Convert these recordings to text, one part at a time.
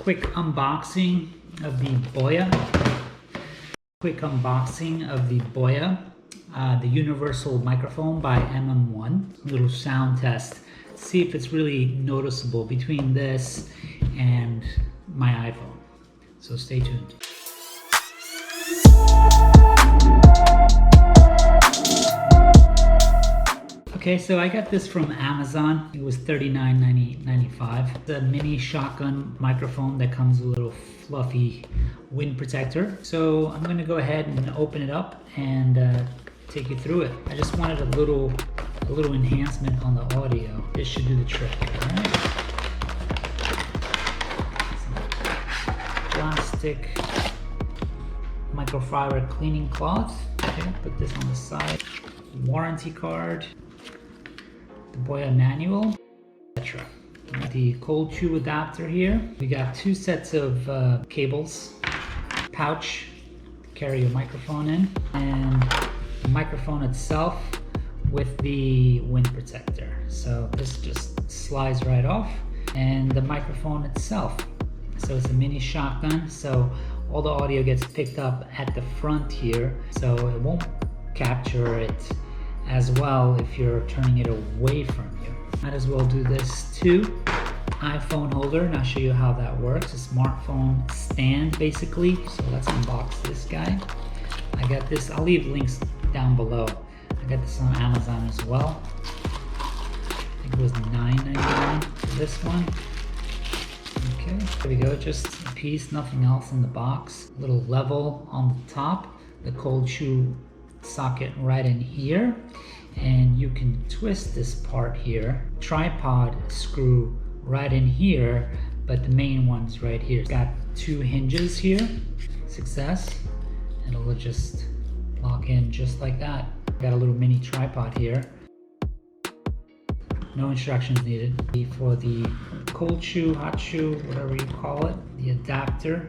quick unboxing of the Boya. The universal microphone by MM1. A little sound test. See if it's really noticeable between this and my iPhone. So stay tuned. Okay, so I got this from Amazon. It was $39.95. The mini shotgun microphone that comes with a little fluffy wind protector. So I'm gonna go ahead and open it up and take you through it. I just wanted a little enhancement on the audio. This should do the trick, all right? Some plastic microfiber cleaning cloth. Okay, put this on the side. Warranty card. The Boya manual, etc. The cold shoe adapter here. We got two sets of cables, pouch to carry your microphone in, and the microphone itself with the wind protector. So this just slides right off, and the microphone itself. So it's a mini shotgun, so all the audio gets picked up at the front here, so it won't capture it as well if you're turning it away from you. Might as well do this too. iPhone holder, and I'll show you how that works. A smartphone stand basically. So let's unbox this guy. I got this, I'll leave links down below. I got this on Amazon as well. I think it was $9.99 for this one. Okay, there we go, just a piece, nothing else in the box. A little level on the top, the cold shoe socket right in here, and you can twist this part here. Tripod screw right in here, but the main one's right here. It's got two hinges here. Success, and it'll just lock in just like that. Got a little mini tripod here. No instructions needed. For the cold shoe, hot shoe, whatever you call it, the adapter.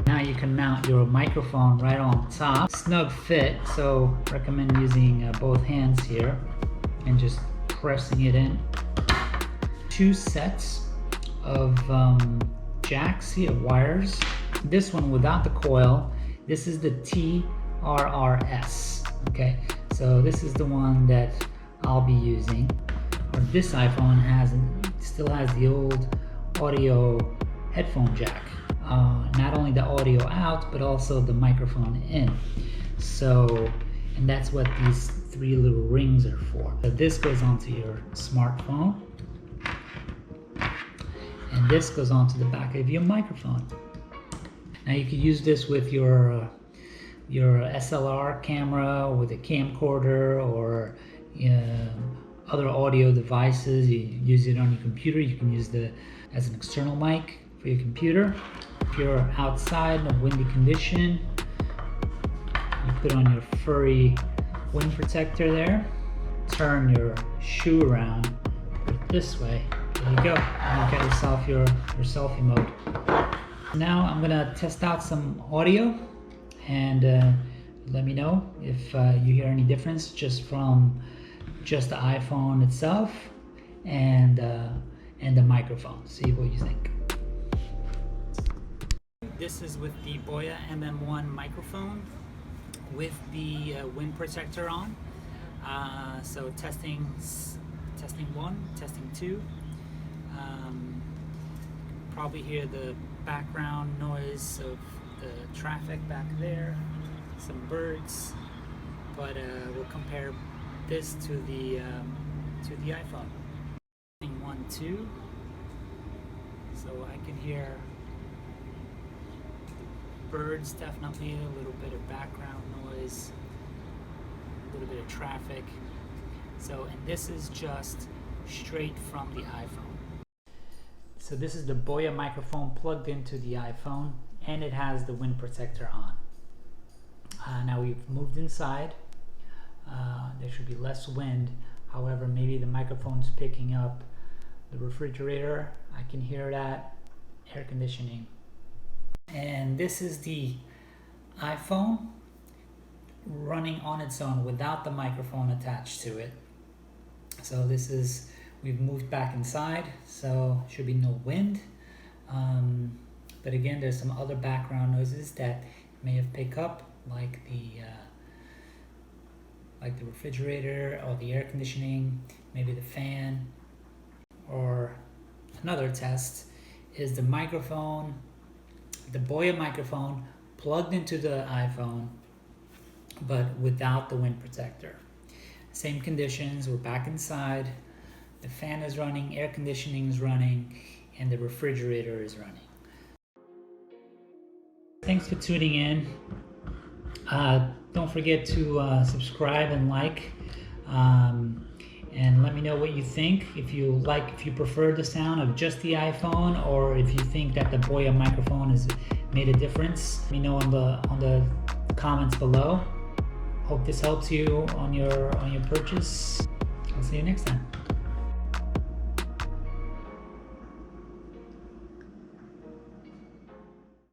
Now you can mount your microphone right on top. Snug fit, so recommend using both hands here and just pressing it in. Two sets of jacks here, wires. This one without the coil. This is the TRRS. Okay, so this is the one that I'll be using. Or this iPhone still has the old audio headphone jack. Not only the audio out, but also the microphone in. So, and that's what these three little rings are for. So this goes onto your smartphone, and this goes onto the back of your microphone. Now you could use this with your SLR camera, with a camcorder, or other audio devices. You use it on your computer. You can use it as an external mic for your computer. If you're outside in a windy condition, you put on your furry wind protector there, turn your shoe around, put it this way, there you go, and you got yourself your selfie mode. Now I'm gonna test out some audio, and let me know if you hear any difference just from the iPhone itself and the microphone. See what you think. This is with the Boya MM1 microphone with the wind protector on. So testing 1, testing 2. Probably hear the background noise of the traffic back there, some birds, but we'll compare this to the iPhone. Testing 1, 2. So I can hear birds, definitely a little bit of background noise, a little bit of traffic. So, and this is just straight from the iPhone. So this is the Boya microphone plugged into the iPhone, and it has the wind protector on. Now we've moved inside. There should be less wind. However, maybe the microphone's picking up the refrigerator. I can hear that. Air conditioning. And this is the iPhone running on its own without the microphone attached to it. So we've moved back inside, so should be no wind. But again, there's some other background noises that may have picked up, like the refrigerator or the air conditioning, maybe the fan. Or another test is the microphone, the Boya microphone plugged into the iPhone, but without the wind protector. Same conditions, we're back inside, the fan is running, air conditioning is running, and the refrigerator is running. Thanks for tuning in. Don't forget to subscribe and like, and let me know what you think. If you prefer the sound of just the iPhone, or if you think that the Boya microphone has made a difference. Let me know on the comments below. Hope this helps you on your purchase. I'll see you next time.